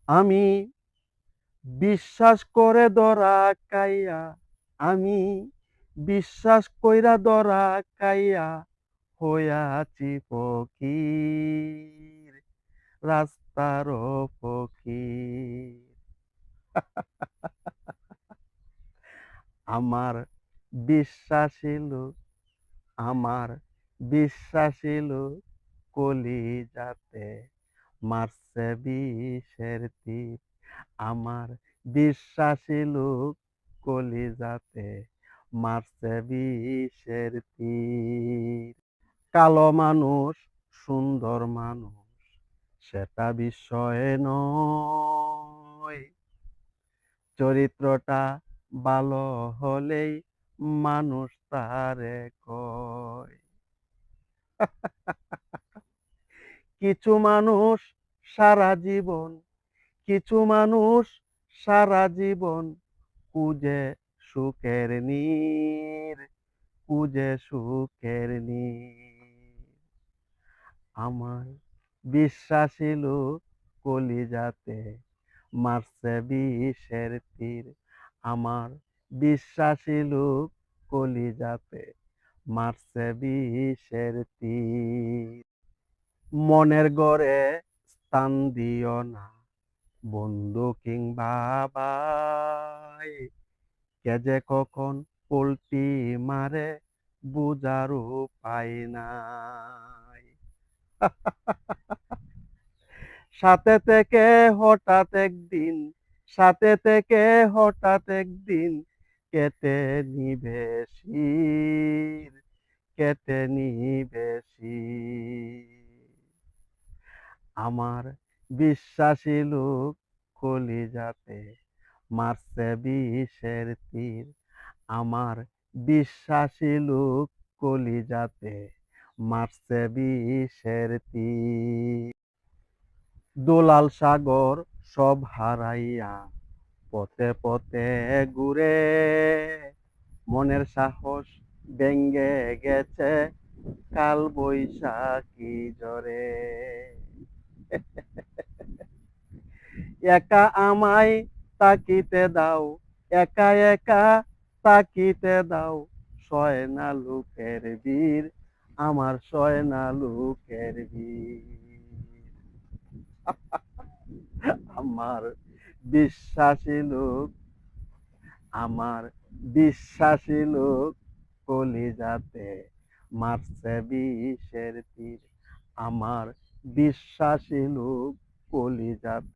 আমি বিশ্বাস করে ধরা কাইয়া, আমি বিশ্বাস কইরা ধরা কাইয়া হইয়াছি ফকির, রাস্তার ফকির। আমার বিশ্বাসী লোক, আমার বিশ্বাসী লোক কলিজাতে মারছে বিষের তীর। আমার বিশ্বাসী লোক কলিজাতে মারছে বিষের তীর। কালো মানুষ সুন্দর মানুষ সেটা বিষয় নয়, চরিত্রটা ভালো হলেই মানুষ তারে কয়। কিছু মানুষ সারা জীবন, কিছু মানুষ সারা জীবন খুঁজে সুখের নীর, খুঁজে সুখের নীর। আমার বিশ্বাসী লোক কলিজাতে মারছে বিষের তীর। আমার বিশ্বাসী লোক কলিজাতে মারছে বিষের তীর। মনের ঘরে স্থান দিও না বন্ধু কিংবা ভাই, কে যে কখন পোল্টি মারে বুঝার উপায় নাই। সাথে থেকে হঠাৎ একদিন, সাথে থেকে হঠাৎ একদিন কেটে নিবে শির, কেটে নিবে শির। আমার বিশ্বাসী লোক কলিজাতে মারছে বিষের তীর। আমার বিশ্বাসী লোক কলিজাতে মারছে বিষের তীর। দুলাল সাগর সব হারাইয়া পথে পথে ঘুরে, মনের সাহস ভেঙ্গে গেছে কাল বৈশাখী ঝড়ে। একা আমায় তাকিতে দাও, একা একা তাকিতে দাও, সয় না লোকের বীর, আমার সয় না লোকের বীর। আমার বিশ্বাসী লোক, আমার বিশ্বাসী লোক কলিজাতে মারছে বিষের তীর। আমার বিশ্বাসী লোক কলিজাতে